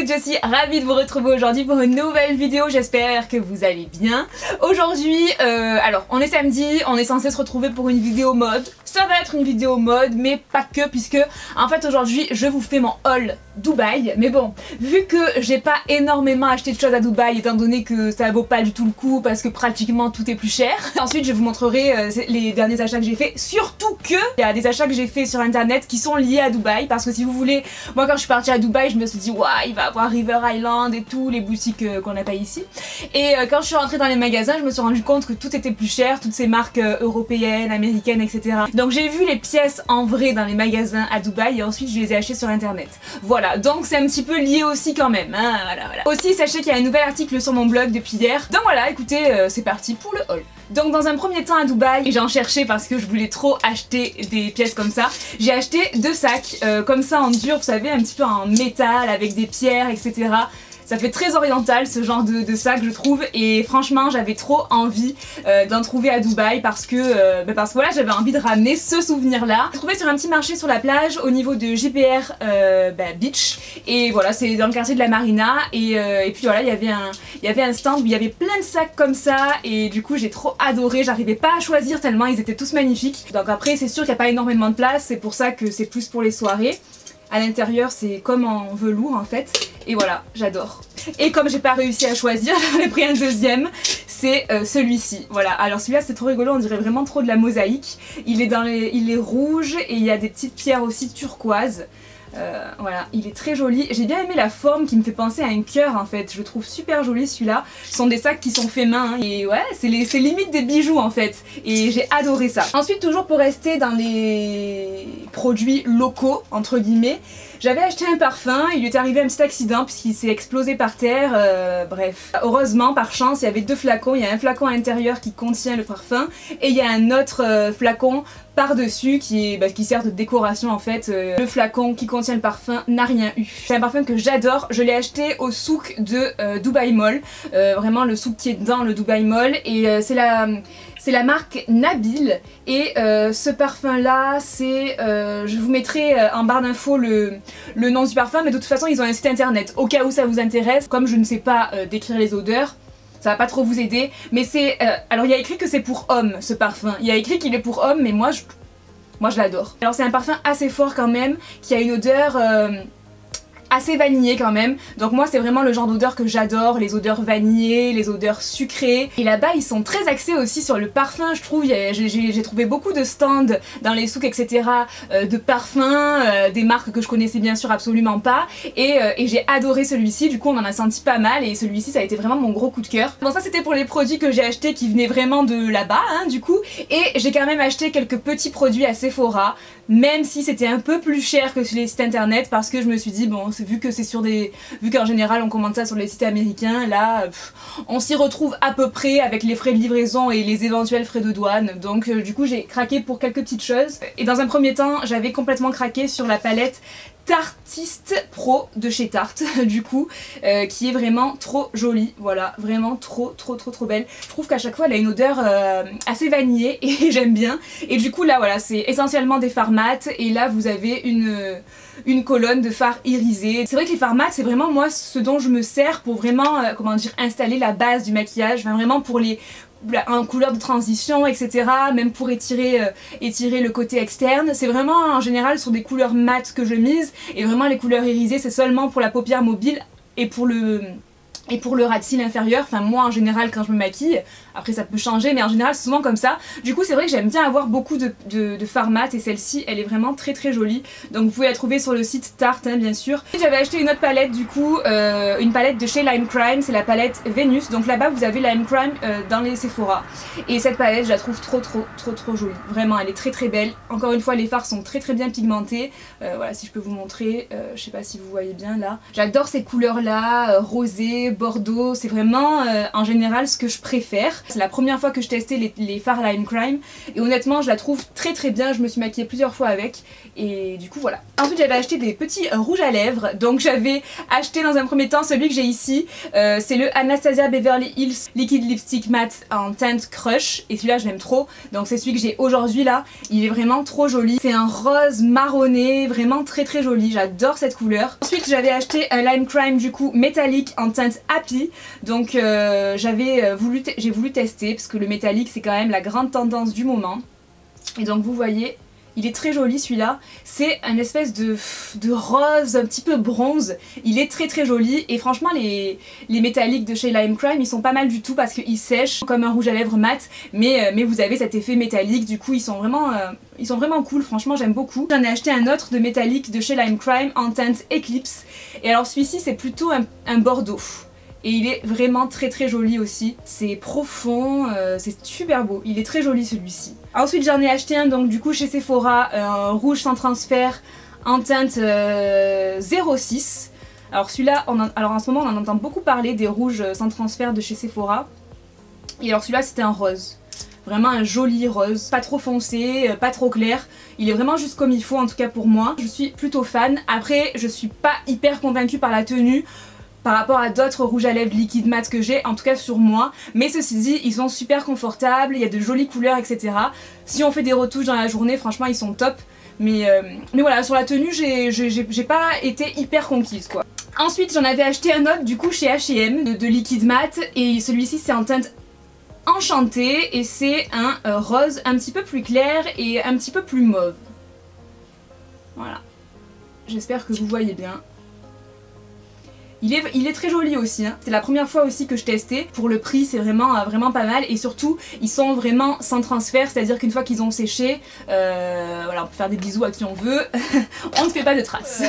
toutes, je suis ravie de vous retrouver aujourd'hui pour une nouvelle vidéo, j'espère que vous allez bien. Aujourd'hui, alors on est samedi, on est censé se retrouver pour une vidéo mode. Ça va être une vidéo mode, mais pas que, puisque en fait aujourd'hui je vous fais mon haul Dubaï. Mais bon, vu que j'ai pas énormément acheté de choses à Dubaï, étant donné que ça vaut pas du tout le coup parce que pratiquement tout est plus cher. Ensuite je vous montrerai les derniers achats que j'ai fait, surtout que il y a des achats que j'ai fait sur internet qui sont liés à Dubaï, parce que si vous voulez, moi quand je suis partie à Dubaï je me suis dit waouh, il va avoir River Island et tout, les boutiques qu'on n'a pas ici. Et quand je suis rentrée dans les magasins, je me suis rendu compte que tout était plus cher, toutes ces marques européennes, américaines, etc. Donc j'ai vu les pièces en vrai dans les magasins à Dubaï et ensuite je les ai achetées sur internet. Voilà, donc c'est un petit peu lié aussi quand même, hein, voilà. Aussi sachez qu'il y a un nouvel article sur mon blog depuis hier. Donc voilà, écoutez, c'est parti pour le haul. Donc dans un premier temps à Dubaï, j'en cherchais parce que je voulais trop acheter des pièces comme ça. J'ai acheté 2 sacs comme ça en dur, vous savez, un petit peu en métal avec des pierres, etc. Ça fait très oriental ce genre de sac je trouve, et franchement j'avais trop envie d'en trouver à Dubaï parce que voilà, j'avais envie de ramener ce souvenir là. J'ai trouvé sur un petit marché sur la plage au niveau de JPR Beach, et voilà, c'est dans le quartier de la Marina, et puis voilà, il y avait un stand où il y avait plein de sacs comme ça, et du coup j'ai trop adoré, j'arrivais pas à choisir tellement ils étaient tous magnifiques. Donc après c'est sûr qu'il n'y a pas énormément de place, c'est pour ça que c'est plus pour les soirées. À l'intérieur c'est comme en velours en fait, et voilà, j'adore. Et comme j'ai pas réussi à choisir, j'en ai pris un deuxième, c'est celui-ci. Voilà, alors celui-là c'est trop rigolo, on dirait vraiment trop de la mosaïque. Il est rouge et il y a des petites pierres aussi turquoises. Voilà, il est très joli. J'ai bien aimé la forme qui me fait penser à un cœur en fait. Je le trouve super joli celui-là. Ce sont des sacs qui sont faits main, hein, et ouais, c'est limite des bijoux en fait. Et j'ai adoré ça. Ensuite, toujours pour rester dans les produits locaux entre guillemets, j'avais acheté un parfum, il lui est arrivé un petit accident puisqu'il s'est explosé par terre, bref. Heureusement, par chance, il y avait 2 flacons, il y a un flacon à l'intérieur qui contient le parfum et il y a un autre flacon par-dessus qui sert de décoration en fait. Le flacon qui contient le parfum n'a rien eu. C'est un parfum que j'adore, je l'ai acheté au souk de Dubai Mall, vraiment le souk qui est dans le Dubai Mall, et c'est la marque Nabil, et ce parfum là c'est, je vous mettrai en barre d'infos le nom du parfum, mais de toute façon ils ont un site internet au cas où ça vous intéresse. Comme je ne sais pas décrire les odeurs, ça va pas trop vous aider, mais c'est... alors il y a écrit que c'est pour homme ce parfum, il y a écrit qu'il est pour homme, mais moi je l'adore. Alors c'est un parfum assez fort quand même, qui a une odeur... assez vanillé quand même, donc moi c'est vraiment le genre d'odeur que j'adore, les odeurs vanillées, les odeurs sucrées. Et là-bas ils sont très axés aussi sur le parfum, je trouve. J'ai trouvé beaucoup de stands dans les souks, etc. De parfums, des marques que je connaissais bien sûr absolument pas, et j'ai adoré celui-ci. Du coup on en a senti pas mal, et celui-ci ça a été vraiment mon gros coup de cœur. Bon, ça c'était pour les produits que j'ai achetés qui venaient vraiment de là-bas, hein, du coup, et j'ai quand même acheté quelques petits produits à Sephora, même si c'était un peu plus cher que sur les sites internet, parce que je me suis dit bon, vu que c'est sur vu qu'en général on commande ça sur les sites américains, là on s'y retrouve à peu près avec les frais de livraison et les éventuels frais de douane. Donc du coup j'ai craqué pour quelques petites choses, et dans un premier temps j'avais complètement craqué sur la palette Tartiste Pro de chez Tarte du coup, qui est vraiment trop jolie, voilà, vraiment trop belle. Je trouve qu'à chaque fois elle a une odeur assez vanillée et j'aime bien, et du coup là voilà, c'est essentiellement des fards mat, et là vous avez une colonne de fards irisés. C'est vrai que les fards mat c'est vraiment moi ce dont je me sers pour vraiment comment dire, installer la base du maquillage, enfin, vraiment pour les en couleur de transition, etc. Même pour étirer le côté externe. C'est vraiment en général sur des couleurs mates que je mise, et vraiment les couleurs irisées c'est seulement pour la paupière mobile et pour le ras de cils inférieur. Enfin moi en général quand je me maquille, après ça peut changer, mais en général c'est souvent comme ça. Du coup c'est vrai que j'aime bien avoir beaucoup de fards mat, et celle-ci elle est vraiment très jolie. Donc vous pouvez la trouver sur le site Tarte, hein, bien sûr. J'avais acheté une autre palette du coup, une palette de chez Lime Crime, c'est la palette Vénus. Donc là-bas vous avez Lime Crime dans les Sephora, et cette palette je la trouve trop jolie. Vraiment elle est très belle. Encore une fois les fards sont très bien pigmentés. Voilà, si je peux vous montrer, je sais pas si vous voyez bien là. J'adore ces couleurs là, rosé, bordeaux, c'est vraiment en général ce que je préfère. C'est la première fois que je testais les fards Lime Crime et honnêtement je la trouve très très bien, je me suis maquillée plusieurs fois avec et du coup voilà. Ensuite j'avais acheté des petits rouges à lèvres, donc j'avais acheté dans un premier temps celui que j'ai ici, c'est le Anastasia Beverly Hills Liquid Lipstick Matte en teinte Crush et celui-là je l'aime trop, donc c'est celui que j'ai aujourd'hui là, il est vraiment trop joli, c'est un rose marronné, vraiment très très joli, j'adore cette couleur. Ensuite j'avais acheté un Lime Crime du coup métallique en teinte Happy, donc j'ai voulu tester parce que le métallique c'est quand même la grande tendance du moment et donc vous voyez il est très joli celui-là, c'est un espèce de rose un petit peu bronze, il est très très joli et franchement les métalliques de chez Lime Crime ils sont pas mal du tout parce qu'ils sèchent comme un rouge à lèvres mat mais vous avez cet effet métallique, du coup ils sont vraiment cool, franchement j'aime beaucoup. J'en ai acheté un autre de métallique de chez Lime Crime en teinte Eclipse et alors celui-ci c'est plutôt un bordeaux. Et il est vraiment très très joli aussi, c'est profond, c'est super beau, il est très joli celui-ci. Ensuite j'en ai acheté un donc du coup chez Sephora, un rouge sans transfert en teinte 06. Alors celui-là, en ce moment on en entend beaucoup parler des rouges sans transfert de chez Sephora. Et alors celui-là c'était un rose. Vraiment un joli rose, pas trop foncé, pas trop clair. Il est vraiment juste comme il faut en tout cas pour moi. Je suis plutôt fan. Après je suis pas hyper convaincue par la tenue par rapport à d'autres rouges à lèvres liquide mat que j'ai, en tout cas sur moi. Mais ceci dit, ils sont super confortables, il y a de jolies couleurs, etc. Si on fait des retouches dans la journée, franchement ils sont top. Mais voilà, sur la tenue, j'ai pas été hyper conquise quoi. Ensuite j'en avais acheté un autre du coup chez H&M de liquide mat et celui-ci c'est en teinte Enchantée et c'est un rose un petit peu plus clair et un petit peu plus mauve. Voilà. J'espère que vous voyez bien. Il est très joli aussi, hein. C'est la première fois aussi que je testais. Pour le prix c'est vraiment pas mal et surtout ils sont vraiment sans transfert, c'est à dire qu'une fois qu'ils ont séché, voilà, on peut faire des bisous à qui on veut, on ne fait pas de traces.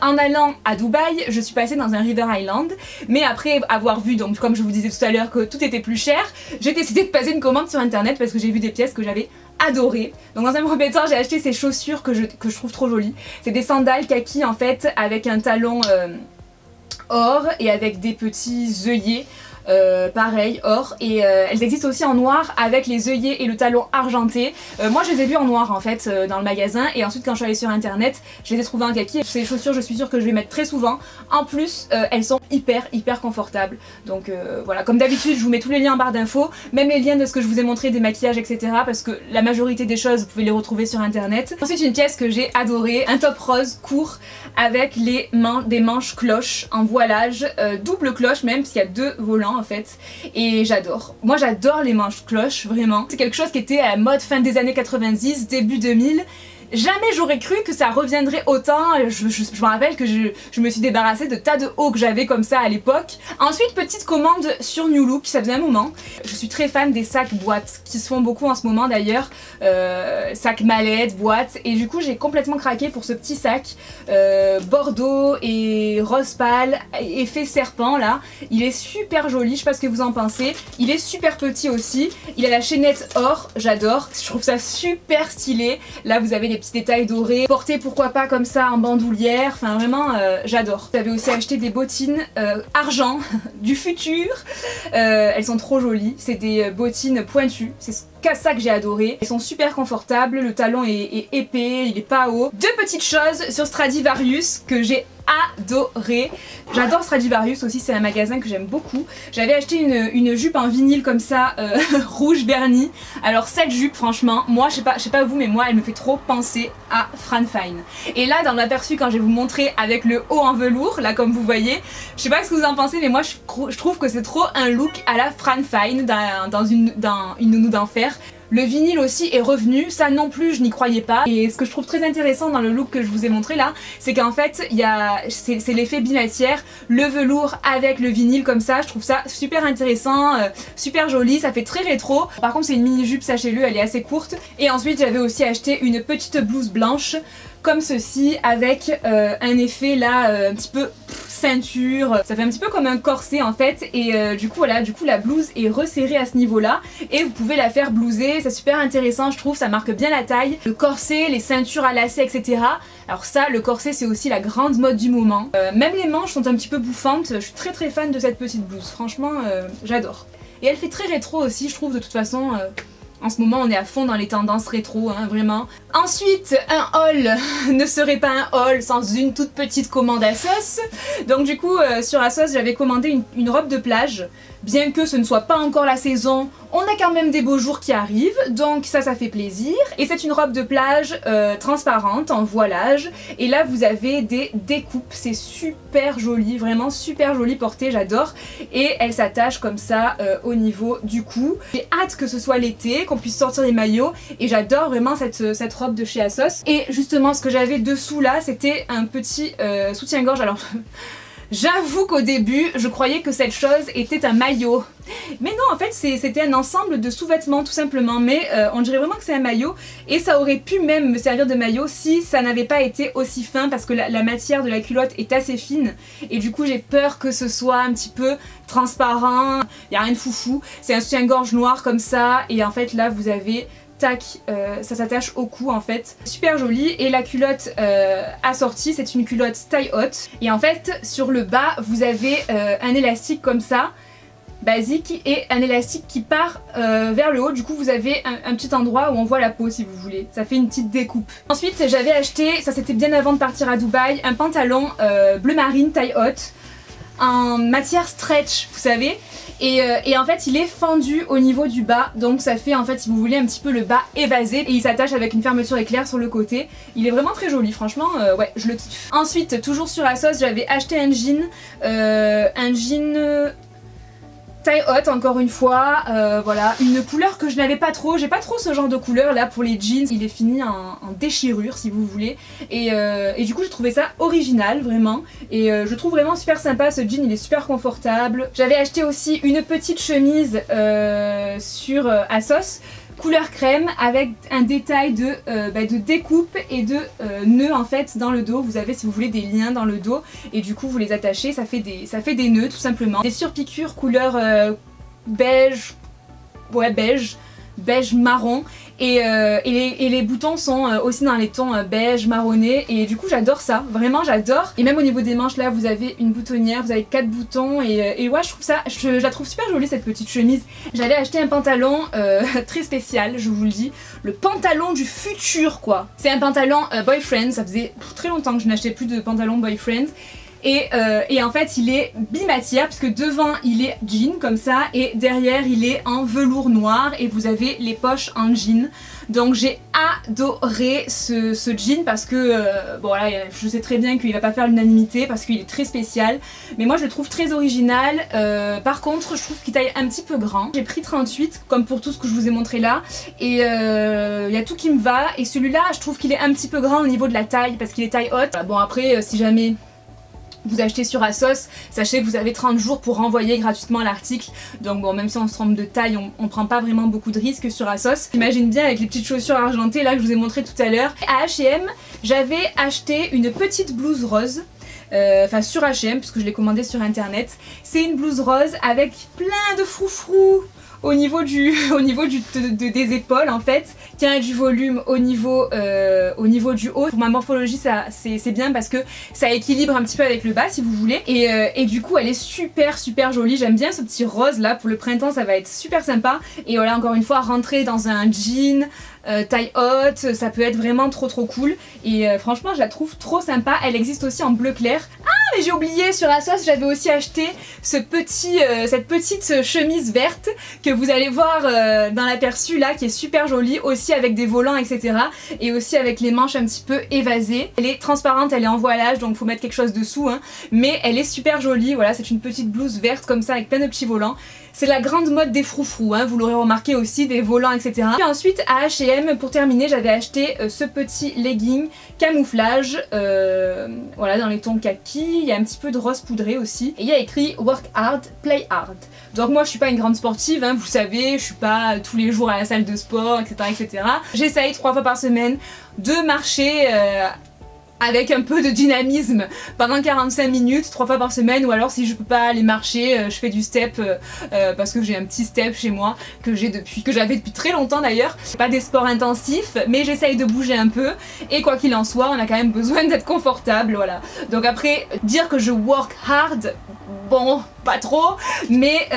En allant à Dubaï, je suis passée dans un River Island, mais après avoir vu, donc comme je vous disais tout à l'heure, que tout était plus cher, j'ai décidé de passer une commande sur internet parce que j'ai vu des pièces que j'avais adoré. Donc dans un premier temps j'ai acheté ces chaussures que je trouve trop jolies. C'est des sandales kaki en fait avec un talon or et avec des petits œillets pareil or et elles existent aussi en noir avec les œillets et le talon argenté. Moi je les ai vues en noir en fait dans le magasin et ensuite quand je suis allée sur internet je les ai trouvées en kaki. Ces chaussures je suis sûre que je vais mettre très souvent. En plus elles sont hyper confortables. Donc voilà, comme d'habitude je vous mets tous les liens en barre d'infos, même les liens de ce que je vous ai montré, des maquillages etc. parce que la majorité des choses vous pouvez les retrouver sur internet. Ensuite une pièce que j'ai adorée, un top rose court avec des manches cloches en voilage, double cloche même parce qu'il y a deux volants en fait et j'adore. Moi j'adore les manches cloches vraiment. C'est quelque chose qui était à la mode fin des années 90, début 2000. Jamais j'aurais cru que ça reviendrait autant. Je me rappelle que je me suis débarrassée de tas de hauts que j'avais comme ça à l'époque. Ensuite petite commande sur New Look, ça faisait un moment. Je suis très fan des sacs boîtes qui se font beaucoup en ce moment d'ailleurs, sacs mallettes, boîtes et du coup j'ai complètement craqué pour ce petit sac bordeaux et rose pâle, effet serpent là. Il est super joli, je sais pas ce que vous en pensez. Il est super petit aussi, il a la chaînette or, j'adore, je trouve ça super stylé. Là vous avez les petits détails dorés, portés pourquoi pas comme ça en bandoulière, enfin vraiment j'adore. J'avais aussi acheté des bottines argent du futur, elles sont trop jolies, c'est des bottines pointues, c'est ça que j'ai adoré. Elles sont super confortables, le talon est épais, il est pas haut. Deux petites choses sur Stradivarius que j'ai adoré. J'adore Stradivarius aussi, c'est un magasin que j'aime beaucoup. J'avais acheté une jupe en vinyle comme ça, rouge verni. Alors cette jupe franchement, moi je sais pas vous mais moi elle me fait trop penser à Fran Fine. Et là dans l'aperçu quand je vais vous montrer avec le haut en velours, là comme vous voyez, je sais pas ce que vous en pensez mais moi je trouve que c'est trop un look à la Fran Fine dans une nounou d'enfer. Le vinyle aussi est revenu, ça non plus je n'y croyais pas. Et ce que je trouve très intéressant dans le look que je vous ai montré là, c'est qu'en fait c'est l'effet bimatière, le velours avec le vinyle comme ça, je trouve ça super intéressant, super joli, ça fait très rétro. Par contre c'est une mini jupe, sachez-le, elle est assez courte. Et ensuite j'avais aussi acheté une petite blouse blanche comme ceci avec un effet là un petit peu ceinture, ça fait un petit peu comme un corset en fait et du coup voilà, la blouse est resserrée à ce niveau là et vous pouvez la faire blouser, c'est super intéressant je trouve, ça marque bien la taille, le corset, les ceintures à lacets etc. Alors ça, le corset c'est aussi la grande mode du moment, même les manches sont un petit peu bouffantes, je suis très fan de cette petite blouse, franchement j'adore. Et elle fait très rétro aussi, je trouve, de toute façon. En ce moment on est à fond dans les tendances rétro, hein, vraiment. Ensuite, un haul ne serait pas un haul sans une toute petite commande ASOS. Donc du coup sur ASOS j'avais commandé une robe de plage. Bien que ce ne soit pas encore la saison, on a quand même des beaux jours qui arrivent, donc ça fait plaisir. Et c'est une robe de plage transparente en voilage. Et là vous avez des découpes, c'est super joli, vraiment super joli porté, j'adore. Et elle s'attache comme ça au niveau du cou. J'ai hâte que ce soit l'été, qu'on puisse sortir les maillots. Et j'adore vraiment cette robe de chez ASOS. Et justement ce que j'avais dessous là, c'était un petit soutien-gorge. Alors... J'avoue qu'au début, je croyais que cette chose était un maillot. Mais non, en fait, c'était un ensemble de sous-vêtements tout simplement. Mais on dirait vraiment que c'est un maillot. Et ça aurait pu même me servir de maillot si ça n'avait pas été aussi fin. Parce que la matière de la culotte est assez fine. Et du coup, j'ai peur que ce soit un petit peu transparent. Il n'y a rien de foufou. C'est un soutien-gorge noir comme ça. Et en fait, là, vous avez... Tac, ça s'attache au cou en fait. Super joli. Et la culotte assortie, c'est une culotte taille haute. Et en fait, sur le bas, vous avez un élastique comme ça, basique, et un élastique qui part vers le haut. Du coup, vous avez un petit endroit où on voit la peau si vous voulez. Ça fait une petite découpe. Ensuite, j'avais acheté, ça c'était bien avant de partir à Dubaï, un pantalon bleu marine taille haute, en matière stretch, vous savez. Et en fait il est fendu au niveau du bas, donc ça fait en fait si vous voulez un petit peu le bas évasé, et il s'attache avec une fermeture éclair sur le côté. Il est vraiment très joli, franchement ouais, je le kiffe. Ensuite toujours sur ASOS j'avais acheté un jean taille haute encore une fois, voilà, une couleur que je n'avais pas trop, j'ai pas trop ce genre de couleur là pour les jeans, il est fini en déchirure si vous voulez, et du coup j'ai trouvé ça original vraiment, et je trouve vraiment super sympa ce jean, il est super confortable. J'avais acheté aussi une petite chemise sur ASOS, couleur crème avec un détail de découpe et de nœuds en fait dans le dos. Vous avez si vous voulez des liens dans le dos et du coup vous les attachez, ça fait des nœuds tout simplement. Des surpiqûres couleur beige, ouais beige marron, et les boutons sont aussi dans les tons beige marronné, et du coup j'adore ça, vraiment j'adore. Et même au niveau des manches là vous avez une boutonnière, vous avez 4 boutons, et ouais je trouve ça, je la trouve super jolie cette petite chemise. J'avais acheté un pantalon très spécial, je vous le dis, le pantalon du futur quoi. C'est un pantalon boyfriend, ça faisait très longtemps que je n'achetais plus de pantalon boyfriend. Et en fait il est bimatière parce que devant il est jean comme ça et derrière il est en velours noir et vous avez les poches en jean. Donc j'ai adoré ce jean parce que bon là je sais très bien qu'il va pas faire l'unanimité parce qu'il est très spécial, mais moi je le trouve très original. Par contre je trouve qu'il taille un petit peu grand. J'ai pris 38 comme pour tout ce que je vous ai montré là, et il y a tout qui me va, et celui-là je trouve qu'il est un petit peu grand au niveau de la taille parce qu'il est taille haute. Bon après si jamais vous achetez sur ASOS, sachez que vous avez 30 jours pour renvoyer gratuitement l'article. Donc bon, même si on se trompe de taille, on prend pas vraiment beaucoup de risques sur ASOS. J'imagine bien avec les petites chaussures argentées là que je vous ai montré tout à l'heure. À H&M, j'avais acheté une petite blouse rose. Enfin sur H&M parce que je l'ai commandé sur internet. C'est une blouse rose avec plein de froufrous au niveau des épaules en fait, qui a du volume au niveau du haut. Pour ma morphologie c'est bien parce que ça équilibre un petit peu avec le bas si vous voulez, et du coup elle est super jolie. J'aime bien ce petit rose là, pour le printemps ça va être super sympa. Et voilà, encore une fois, rentrer dans un jean taille haute, ça peut être vraiment trop cool, et franchement je la trouve trop sympa. Elle existe aussi en bleu clair. Mais j'ai oublié, sur ASOS j'avais aussi acheté cette petite chemise verte que vous allez voir dans l'aperçu là, qui est super jolie aussi, avec des volants etc, et aussi avec les manches un petit peu évasées. Elle est transparente, elle est en voilage donc faut mettre quelque chose dessous hein, mais elle est super jolie. Voilà, c'est une petite blouse verte comme ça avec plein de petits volants. C'est la grande mode des froufrous, hein, vous l'aurez remarqué aussi, des volants etc. Et ensuite à H&M, pour terminer, j'avais acheté ce petit legging camouflage, voilà, dans les tons kaki. Il y a un petit peu de rose poudré aussi, et il y a écrit work hard, play hard. Donc moi je suis pas une grande sportive, hein, vous savez, je suis pas tous les jours à la salle de sport etc. J'essaye 3 fois par semaine de marcher avec un peu de dynamisme pendant 45 minutes, 3 fois par semaine, ou alors si je peux pas aller marcher, je fais du step parce que j'ai un petit step chez moi que j'avais depuis très longtemps d'ailleurs. Pas des sports intensifs, mais j'essaye de bouger un peu et quoi qu'il en soit, on a quand même besoin d'être confortable, voilà. Donc après, dire que je work hard, bon, pas trop, mais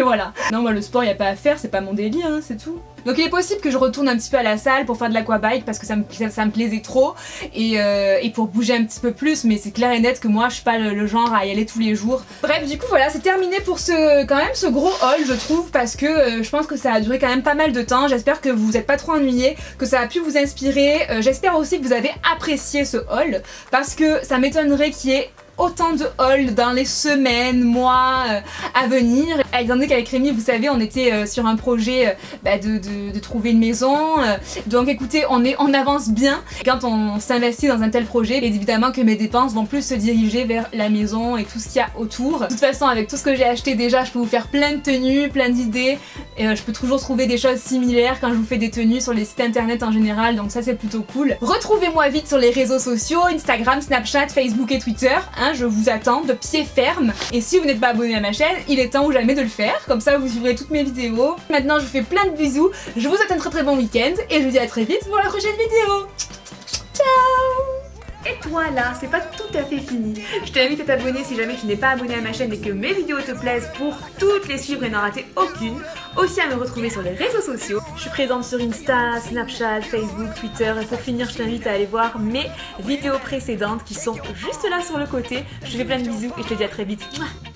voilà. Non, moi le sport y a pas à faire, c'est pas mon délire, hein, c'est tout. Donc il est possible que je retourne un petit peu à la salle pour faire de l'aquabike parce que ça me plaisait trop et pour bouger un petit peu plus, mais c'est clair et net que moi je suis pas le genre à y aller tous les jours. Bref, du coup voilà, c'est terminé pour quand même ce gros haul, je trouve, parce que je pense que ça a duré quand même pas mal de temps. J'espère que vous vous êtes pas trop ennuyés, que ça a pu vous inspirer. J'espère aussi que vous avez apprécié ce haul parce que ça m'étonnerait qu'il y ait autant de hauls dans les semaines, mois à venir. Étant donné qu'avec Rémi, vous savez, on était sur un projet de trouver une maison. Donc écoutez, on avance bien. Quand on s'investit dans un tel projet, évidemment que mes dépenses vont plus se diriger vers la maison et tout ce qu'il y a autour. De toute façon, avec tout ce que j'ai acheté déjà, je peux vous faire plein de tenues, plein d'idées. Je peux toujours trouver des choses similaires quand je vous fais des tenues sur les sites internet en général, donc ça c'est plutôt cool. Retrouvez-moi vite sur les réseaux sociaux, Instagram, Snapchat, Facebook et Twitter. Je vous attends de pied ferme. Et si vous n'êtes pas abonné à ma chaîne, il est temps ou jamais de le faire. Comme ça, vous suivrez toutes mes vidéos. Maintenant, je vous fais plein de bisous. Je vous souhaite un très bon week-end. Et je vous dis à très vite pour la prochaine vidéo. Ciao! Et toi là, c'est pas tout à fait fini. Je t'invite à t'abonner si jamais tu n'es pas abonné à ma chaîne et que mes vidéos te plaisent pour toutes les suivre et n'en rater aucune. Aussi à me retrouver sur les réseaux sociaux. Je suis présente sur Insta, Snapchat, Facebook, Twitter. Et pour finir, je t'invite à aller voir mes vidéos précédentes qui sont juste là sur le côté. Je te fais plein de bisous et je te dis à très vite. Mouah.